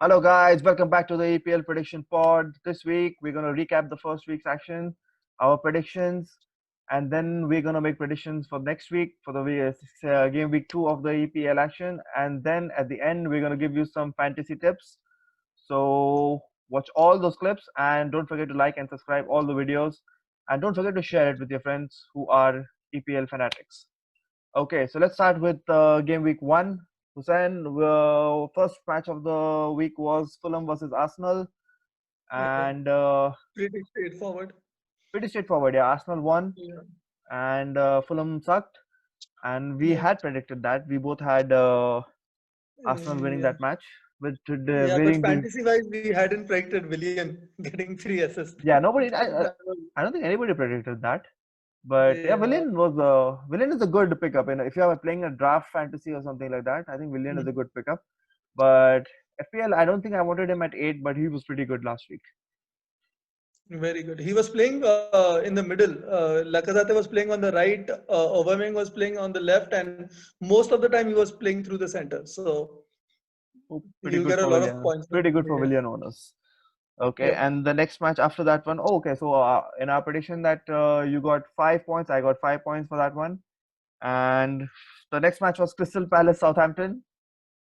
Hello guys, welcome back to the EPL prediction pod. This week we're going to recap the first week's action, our predictions, and then we're going to make predictions for next week for the game week 2 of the EPL action, and then at the end we're going to give you some fantasy tips. So watch all those clips and don't forget to like and subscribe all the videos, and don't forget to share it with your friends who are EPL fanatics. Okay, so let's start with game week 1. Hussein, first match of the week was Fulham versus Arsenal, Yeah, and pretty straightforward. pretty straightforward. Yeah, Arsenal won, Yeah, and Fulham sucked, and we yeah, had predicted that. We both had Arsenal winning yeah, that match with yeah. But varying fantasy-wise, we hadn't predicted Willian getting 3 assists. yeah, nobody. That was, I don't think anybody predicted that. But yeah, yeah. Willian is a good pickup. And if you are playing a draft fantasy or something like that, I think Willian is a Mhm. good pickup. But FPL, I don't think I wanted him at 8, but he was pretty good last week. Very good. He was playing in the middle. Lacazette was playing on the right. Aubameyang was playing on the left, and most of the time he was playing through the center. So Oh, pretty you'll good get a for lot of Willian. points. Pretty good for Yeah. Willian owners. Okay, Yep. and the next match after that one. Oh, okay, so in our prediction that you got 5 points, I got 5 points for that one. And the next match was Crystal Palace Southampton.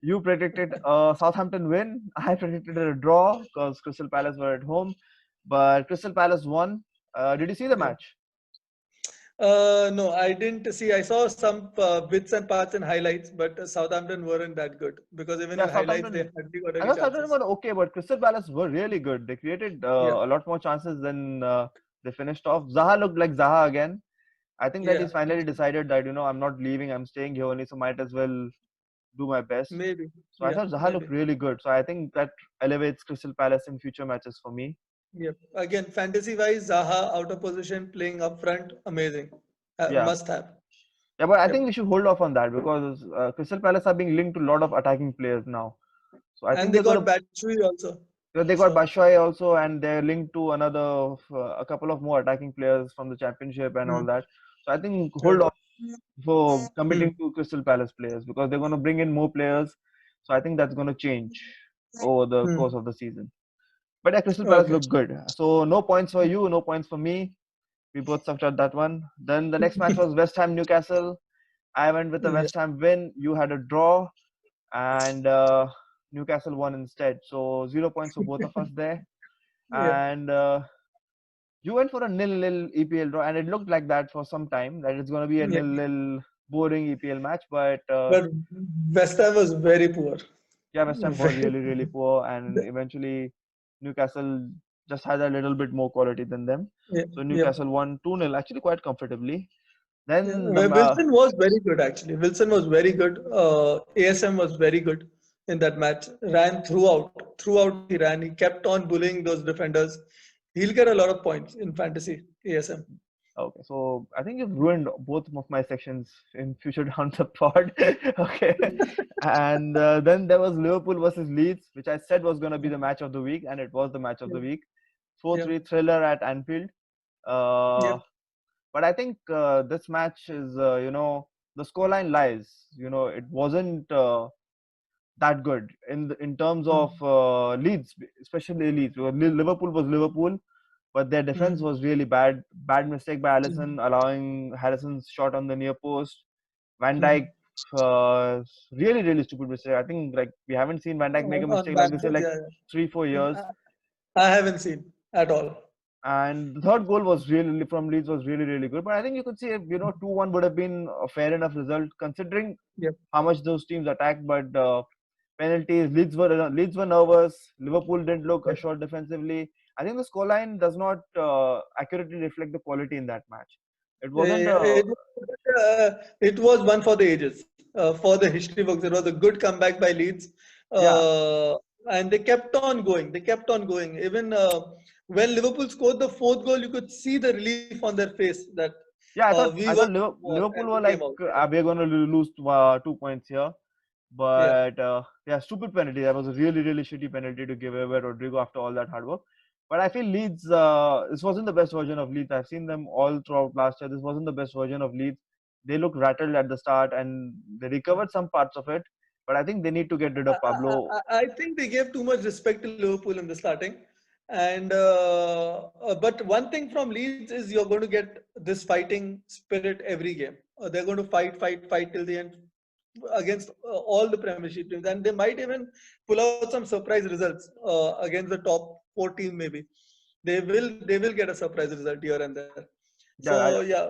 You predicted a Southampton win. I predicted a draw because Crystal Palace were at home, but Crystal Palace won. Did you see the Yeah. match? No, I didn't see. I saw some bits and parts and highlights, but Southampton weren't that good because even Yeah, in highlights they Southampton. hardly got I any thought Southampton chances. were okay, but Crystal Palace were really good. They created Yeah, a lot more chances than they finished off. Zaha looked like Zaha again. I think that yeah, he's finally decided that I'm not leaving. I'm staying here only, so might as well do my best. maybe. So I Yeah, thought Zaha looked maybe. really good. So I think that elevates Crystal Palace in future matches for me. Yeah. Again, fantasy-wise, Zaha out of position, playing up front, amazing. Yeah. Must have. Yeah, but I think Yep. we should hold off on that because Crystal Palace are being linked to a lot of attacking players now. So I think And they they're got gonna. Batshuayi also. They got So, Batshuayi also, and they're linked to a couple of more attacking players from the championship and all hmm, that. So I think hold yep. off for Hmm. committing to Crystal Palace players because they're gonna bring in more players. So I think that's gonna change over the Hmm. course of the season. But yeah, Crystal Palace Okay. look good. So no points for you, no points for me. We both sucked at that one. Then the next match was West Ham Newcastle. I went with the Yeah. West Ham win. You had a draw, and Newcastle won instead. So 0 points for both of us there. Yeah. And you went for a nil-nil EPL draw, and it looked like that for some time that it's going to be a Yeah. nil-nil boring EPL match. But But West Ham was very poor. yeah, West Ham were Very, really, really poor, and eventually Newcastle just had a little bit more quality than them. yeah. So Yep. Newcastle won 2-0, actually quite comfortably. Yeah, Then the Wilson was very good actually. Wilson was very good. ASM was very good in that match. Ran throughout he ran. He kept on bullying those defenders. He'll get a lot of points in fantasy. ASM. Okay, so I think you've ruined both of my sections in future down the pod. Okay, and then there was Liverpool versus Leeds, which I said was going to be the match of the week, and it was the match of the Yep. week. Yep. 4-3 thriller at Anfield. Uh, Yep. but I think this match is, the scoreline lies. It wasn't that good in terms of Mm. Leeds, especially Leeds. Because Liverpool was Liverpool, but their defense Mm. was really bad. Bad mistake by Allison, allowing Harrison's shot on the near post. Van Mm. Dijk, really, really stupid mistake. I think like we haven't seen Van Dijk make a On mistake like this in Bamford, like yeah. 3-4 years. I haven't seen at all. And the third goal was really from Leeds was really, really good. But I think you could say 2-1 would have been a fair enough result considering Yep. how much those teams attacked. But penalties, Leeds were nervous. Liverpool didn't look Yep. assured defensively. I think the scoreline does not accurately reflect the quality in that match. It wasn't a It was one for the ages, for the history books. It was a good comeback by Leeds, yeah, uh, and they kept on going. They kept on going. Even when Liverpool scored the fourth goal, you could see the relief on their face that yeah. I thought we I were thought more and Liverpool we were came like out. Yeah, we're going to lose 2 points here. yeah, But yeah, stupid penalty. That was a really, really shitty penalty to give away Rodrigo after all that hard work. But I feel Leeds, this wasn't the best version of Leeds. I've seen them all throughout last year. This wasn't the best version of Leeds. They looked rattled at the start and they recovered some parts of it. But I think they need to get rid of Pablo. I think they gave too much respect to Liverpool in the starting. And but one thing from Leeds is you're going to get this fighting spirit every game. They're going to fight till the end against all the Premiership teams, and they might even pull out some surprise results against the top four team. Maybe they will get a surprise result here and there. Yeah, So yeah,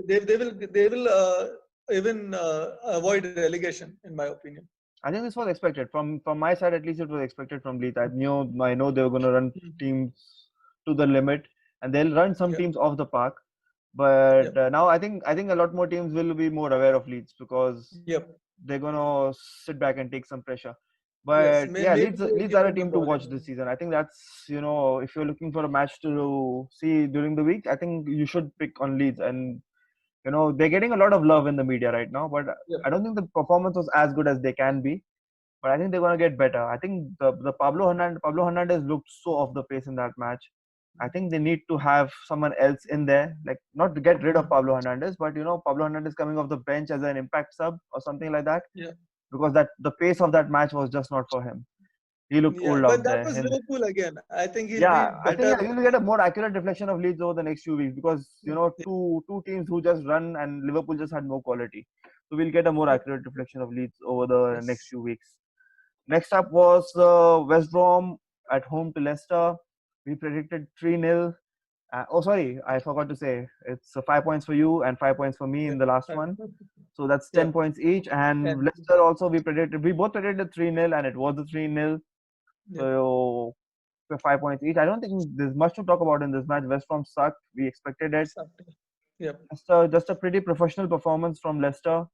they will even avoid relegation, in my opinion. I think this was expected from my side. At least it was expected from Leeds. I know they were going to run Mhm. teams to the limit, and they'll run some Yeah, teams off the park. yeah, But now I think a lot more teams will be more aware of Leeds because yep. they're gonna sit back and take some pressure. Yes, But yeah, maybe they'll Leeds give are a them the team to ball watch anyway. this season. I think that's if you're looking for a match to see during the week, I think you should pick on Leeds. And they're getting a lot of love in the media right now, but Yep. I don't think the performance was as good as they can be. But I think they're gonna get better. I think the Pablo Hernandez looked so off the pace in that match. I think they need to have someone else in there, like not to get rid of Mhm. Pablo Hernandez, but Pablo Hernandez coming off the bench as an impact sub or something like that, Yeah, because that the pace of that match was just not for him. He looked yeah, old but out that there. was And Liverpool again. I think he'll be yeah, I think better. you'll get a more accurate reflection of Leeds over the next few weeks because two teams who just run and Liverpool just had more quality. So we'll get a more Yep. accurate reflection of Leeds over the next Yes. few weeks. Next up was West Brom at home to Leicester. We predicted 3-0. Oh, sorry, I forgot to say it's 5 points for you and 5 points for me in Yep. the last one. So that's 10 Yep. points each. And And Leicester also we both predicted 3-0 and it was a 3-0. yep. So 5 points each. I don't think there's much to talk about in this match. West Brom sucked. We expected it. Something. Yep. Just a pretty professional performance from Leicester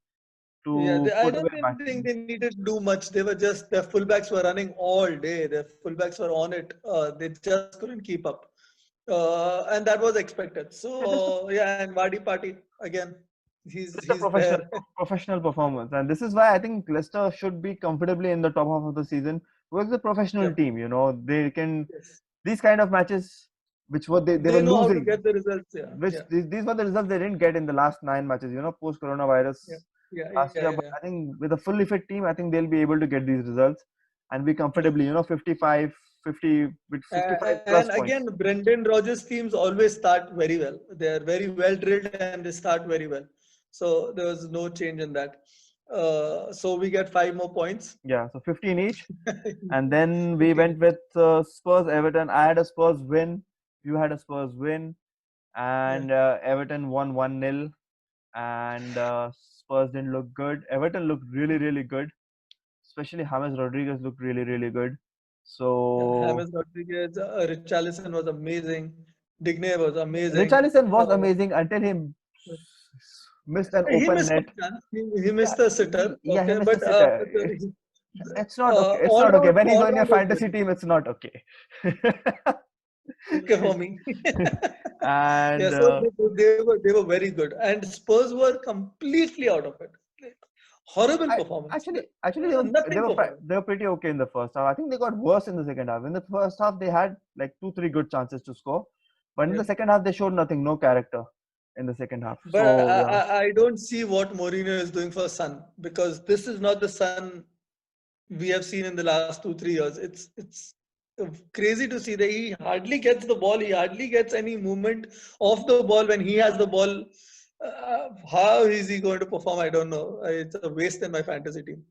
Yeah, to I put away don't a bad think they team. needed to do much. They were just their fullbacks were running all day. Their fullbacks were on it. They just couldn't keep up, and that was expected. Yeah, just a So yeah, and Vardy Party again. He's Just a he's there. professional performance, and this is why I think Leicester should be comfortably in the top half of the season because it's a professional Yep. team. They can Yes. these kind of matches, which were they were They know how to losing, get the results. Yeah. which Yeah. these were the results they didn't get in the last 9 matches. Post coronavirus Yeah. Yeah. last Yeah. year. Yeah. But I think with a fully fit team, I think they'll be able to get these results and be Yep. comfortably 55, 50 with 55 And plus again, points. Brendan Rodgers teams always start very well. They are very well drilled and they start very well. So there was no change in that. So we get 5 more points. Yeah, so 15 each. And then we 15. went with Spurs Everton. I had a Spurs win. You had a Spurs win. Yeah. And Everton won 1-0. And Spurs didn't look good. Everton looked really, really good. Especially James Rodriguez looked really, really good. Yeah. So James Rodriguez, Richarlison was amazing. Digne was amazing. Richarlison was amazing until he missed an He open missed net. one chance. He Yeah, missed the sitter. yeah, he Okay, missed a but sitter. It's not okay. It's all not okay. round, When he's all on your round was fantasy good. team, it's not okay. Okay for me. Yeah, And so they were very good, and Spurs were completely out of it. Like, horrible I performance. actually Nothing performance. they were pretty okay in the first half. I think they got worse in the second half. In the first half, they had like 2 3 good chances to score, but in the Yep. second half, they showed nothing, no character in the second half. But So yeah, I don't see what Mourinho is doing for Sun, because this is not the Sun we have seen in the last 2 3 years. It's crazy to see that he hardly gets the ball. He hardly gets any movement off the ball when he has the ball. How is he going to perform? I don't know. It's a waste in my fantasy team.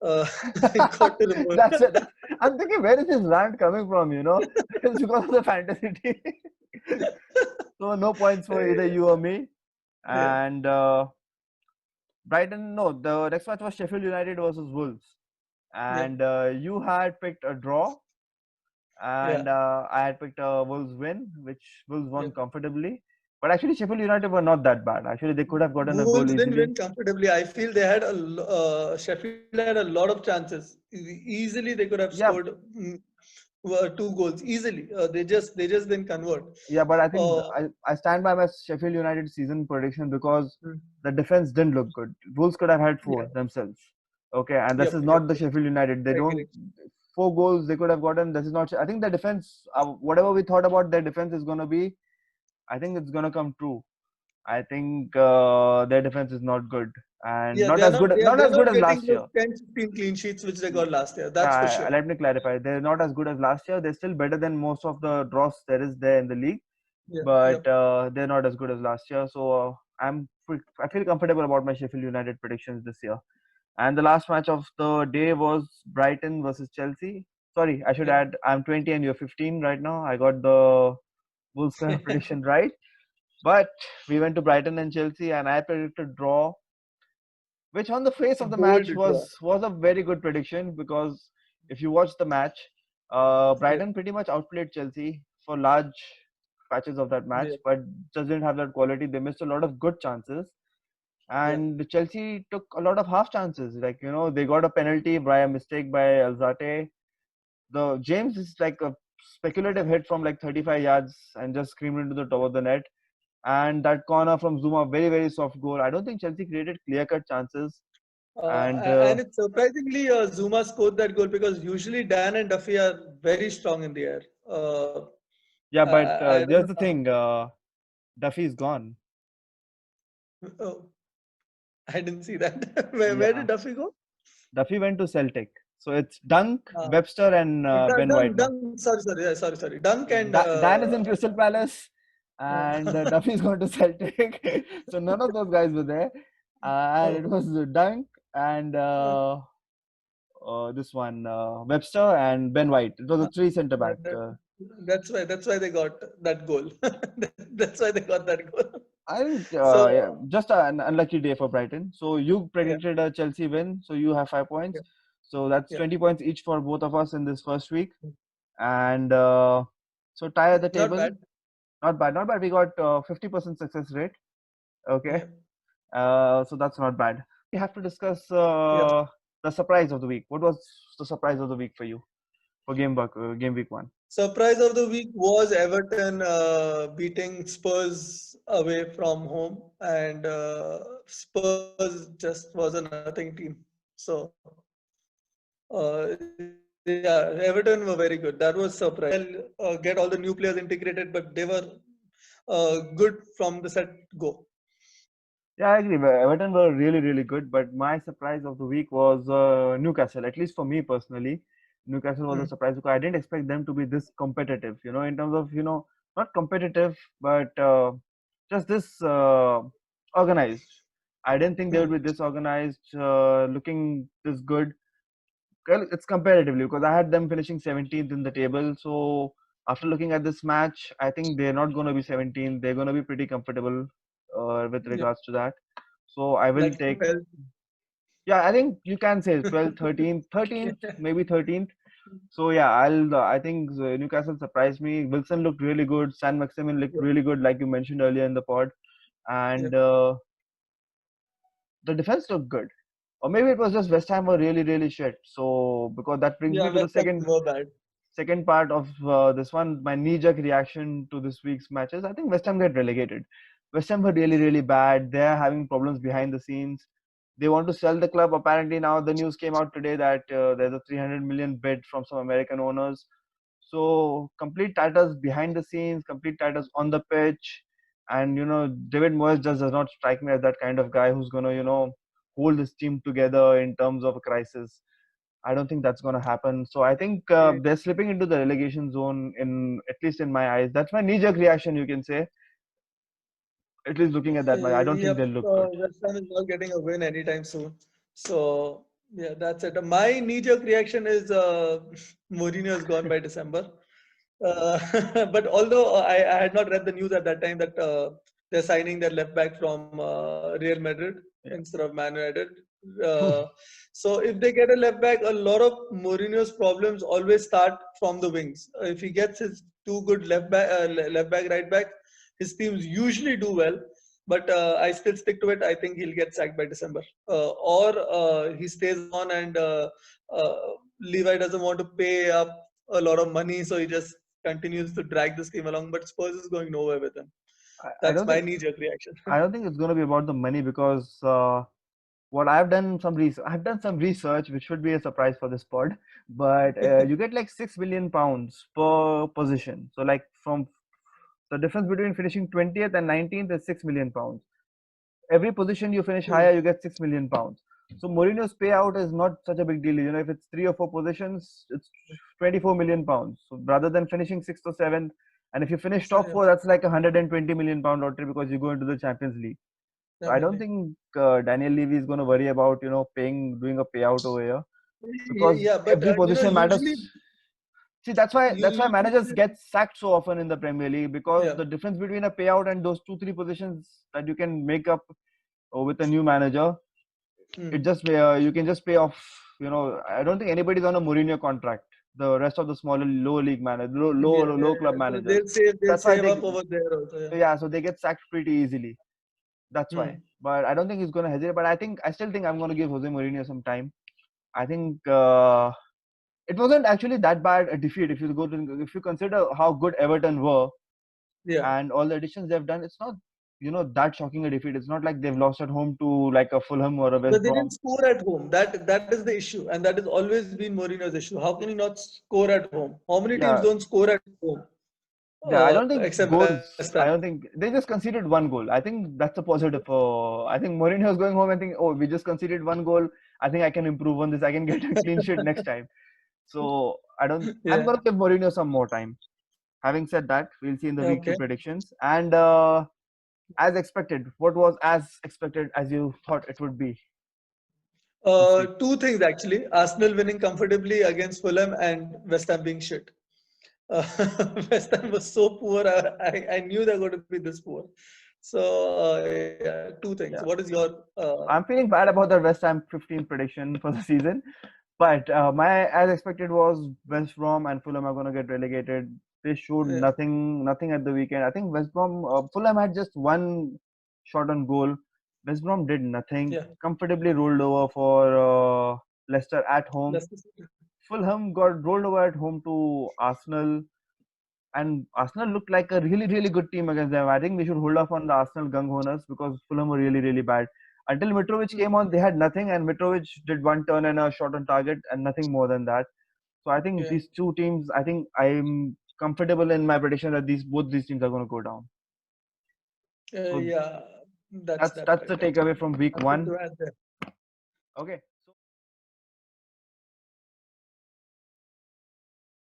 Uh, I got to remove. that's it. I'm thinking, where is this rant coming from? It's because of the fantasy team. So no points for either you or me. Yeah, And Brighton, no, the next match was Sheffield United versus Wolves. yeah, And you had picked a draw, yeah, and I had picked a Wolves win, which Wolves yeah. won comfortably. But actually, Sheffield United were not that bad. Actually, they could have gotten a goal Wolves didn't easily. win comfortably. I feel they had Sheffield had a lot of chances. Easily they could have Yeah, scored 2 goals easily. They just didn't convert. yeah, but I think Uh, I stand by my Sheffield United season prediction because mm, the defense didn't look good. Wolves could have had yeah, 4 themselves. Okay, and this yep, is yep, not the yep. Sheffield United. They I don't agree. 4 goals they could have gotten. This is not. I think the defense, whatever we thought about their defense is gonna be, I think it's gonna come true. I think their defense is not good and Yeah, not as good not they're as good not as getting last those year. 10, 15 clean sheets which they got last year. That's for Yeah, sure. let me clarify. They're not as good as last year. They're still better than most of the draws there is there in the league, Yeah, but yep. they're not as good as last year. So I feel comfortable about my Sheffield United predictions this year. And the last match of the day was Brighton versus Chelsea. Sorry, I should Yep. add I'm 20 and you're 15 right now. I got the Wolves prediction right, but we went to Brighton and Chelsea, and I predicted draw, which on the face of the Bold match draw. was a very good prediction because if you watch the match, Yeah, Brighton pretty much outplayed Chelsea for large patches of that match, yeah, but just didn't have that quality. They missed a lot of good chances, yeah. and Chelsea took a lot of half chances. Like they got a penalty by a mistake by Alzate. The James is like a speculative hit from like 35 yards and just screamed into the top of the net. And that corner from Zuma, very very soft goal. I don't think Chelsea created clear cut chances. And And it's surprisingly Zuma scored that goal because usually Dan and Duffy are very strong in the air. yeah, but I don't there's the know. thing. Duffy's gone. Oh, I didn't see that. Where Yeah, did Duffy go? Duffy went to Celtic. So it's Dunk, Uh, Webster, and Ben White now. Sorry, yeah, sorry. Dunk and Dan is in Crystal Palace, and uh, Duffy's going to Celtic. So none of those guys were there. And it oh, was Dunk and this one Webster and Ben White. It was a three center back. that, that's why they got that goal. That's why they got that goal. I think yeah, So just an unlucky day for Brighton. So you yeah, predicted a Chelsea win, so you have 5 points. yeah, So that's yeah. 20 points each for both of us in this first week. And so tie at the Not table. bad. Not bad, not bad. We got 50% success rate. Okay. Yeah, So that's not bad. We have to discuss yeah. the surprise of the week. What was the surprise of the week for you for game week one? Surprise of the week was Everton beating Spurs away from home, and Spurs just was a nothing team. So yeah, Everton were very good. That was surprise. Get all the new players integrated, but they were good from the set go. Yeah, I agree. Everton were really, really good, but my surprise of the week was Newcastle. At least for me personally, Newcastle was a Hmm. surprise because I didn't expect them to be this competitive. In terms of not competitive, but just this organized. I didn't think they would be Hmm. this organized, looking this good. Well, it's comparatively because I had them finishing 17th in the table. So after looking at this match, I think they're not going to be 17th. They're going to be pretty comfortable with Yeah, regards to that. So I will like take, 12. yeah, I think you can say 12th, 13th, 13th, maybe 13th. So yeah, I think Newcastle surprised me. Wilson looked really good. San Maximin looked Yeah, really good, like you mentioned earlier in the pod. yeah, And the defense looked good. Or maybe it was just West Ham were really, really shit. So because that brings yeah. me to the West Ham were bad. second part of this one, my knee-jerk reaction to this week's matches. I think West Ham get relegated. West Ham were really, really bad. They're having problems behind the scenes. They want to sell the club. Apparently, now the news came out today that there's a 300 million bid from some American owners. So complete tatters behind the scenes, complete tatters on the pitch, and David Moyes just does not strike me as that kind of guy who's gonna hold his team together in terms of a crisis. I don't think that's going to happen. So I think they're slipping into the relegation zone, in at least in my eyes. That's my knee-jerk reaction, you can say. At least looking at that match, I don't think Yep, they'll look good. West Ham is not getting a win anytime soon. So yeah, that's it. My knee-jerk reaction is Mourinho is gone by December. But although I had not read the news at that time that they're signing their left back from Real Madrid Yeah. instead of Man United. Uh, so if they get a left back, a lot of Mourinho's problems always start from the wings. If he gets his two good left back, right back, his teams usually do well. But I still stick to it. I think he'll get sacked by December, or he stays on and uh, Levi doesn't want to pay up a lot of money, so he just continues to drag this team along. But Spurs is going nowhere with him. I That's don't my think knee-jerk reaction. I don't think it's going to be about the money because what I've done some research, which should be a surprise for this pod. But you get like £6 million per position. So like from The difference between finishing 20th and 19th is 6 million pounds. Every position you finish Hmm. higher, you get 6 million pounds. So Mourinho's payout is not such a big deal. If it's 3 or 4 positions, it's 24 million pounds. So rather than finishing sixth or seventh, and if you finish So, top yeah, four, that's like 120 million pound lottery because you go into the Champions League. So I don't definitely. think Daniel Levy is going to worry about doing a payout over here Yeah, because yeah, but every position matters. usually, See, that's why managers usually, get sacked so often in the Premier League because yeah. the difference between a payout and those 2 3 positions that you can make up with a new manager, it Hmm. just you can just pay off. I don't think anybody's on a Mourinho contract. The rest of the smaller lower league managers, Yeah, low yeah, club yeah. So managers. they'll That's why save they up over there also. Yeah. yeah, so they get sacked pretty easily. That's why. Hmm. But I don't think he's going to hesitate. But I still think I'm going to give Jose Mourinho some time. I think it wasn't actually that bad a defeat if you consider how good Everton were Yeah. and all the additions they've done. It's not that shocking a defeat. It's not like they've lost at home to like a Fulham or a West But they didn't Brom. score at home. That is the issue, and that has always been Mourinho's issue. How can you not score at home? How many teams Yeah, don't score at home? yeah. I don't think Except West goals. Ham. I don't think they just conceded one goal. I think that's a positive. I think Mourinho's going home and think, oh, we just conceded one goal. I think I can improve on this. I can get a clean sheet next time. So I don't. I'm Yeah. gonna give Mourinho some more time. Having said that, we'll see in the week two Okay. predictions. And as expected, what was as expected as you thought it would be this week? Two things actually: Arsenal winning comfortably against Fulham and West Ham being shit. Uh, West Ham was so poor. I knew they were going to be this poor. So yeah, two things. What is Yeah, your I'm feeling bad about the West Ham 15 prediction for the season, but my as expected was West Brom and Fulham are gonna get relegated. They showed yeah, nothing at the weekend. I think Fulham had just one shot on goal. West Brom did nothing. yeah. Comfortably rolled over for Leicester at home. That's the secret. Fulham got rolled over at home to Arsenal, and Arsenal looked like a really, really good team against them. I think we should hold off on the Arsenal gung honers because Fulham were really, really bad. Until Mitrovic came on, they had nothing, and Mitrovic did one turn and a shot on target, and nothing more than that. So I think Yeah, these two teams, I think I'm comfortable in my prediction that both these teams are going to go down. So yeah. That's that's that that's correct the actually. takeaway from week Nothing one. to add there. Okay,